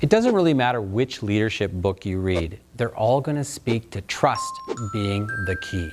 It doesn't really matter which leadership book you read. They're all going to speak to trust being the key.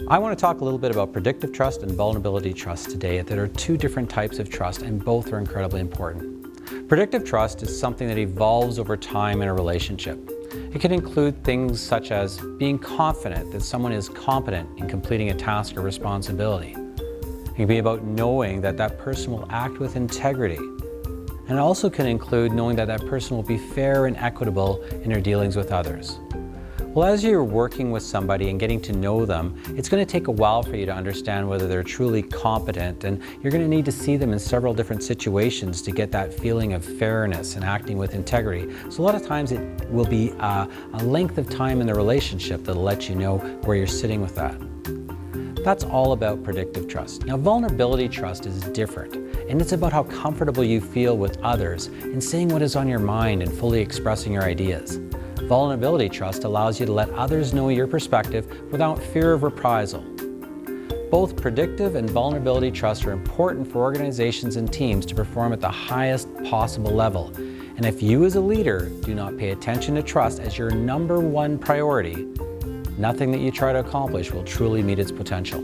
I want to talk a little bit about predictive trust and vulnerability trust today. There are two different types of trust, and both are incredibly important. Predictive trust is something that evolves over time in a relationship. It can include things such as being confident that someone is competent in completing a task or responsibility. It can be about knowing that that person will act with integrity. And it also can include knowing that that person will be fair and equitable in their dealings with others. Well, as you're working with somebody and getting to know them, it's going to take a while for you to understand whether they're truly competent, and you're going to need to see them in several different situations to get that feeling of fairness and acting with integrity. So a lot of times it will be a length of time in the relationship that'll let you know where you're sitting with that. That's all about predictive trust. Now, vulnerability trust is different, and it's about how comfortable you feel with others and saying what is on your mind and fully expressing your ideas. Vulnerability trust allows you to let others know your perspective without fear of reprisal. Both predictive and vulnerability trust are important for organizations and teams to perform at the highest possible level. And if you as a leader do not pay attention to trust as your #1 priority, nothing that you try to accomplish will truly meet its potential.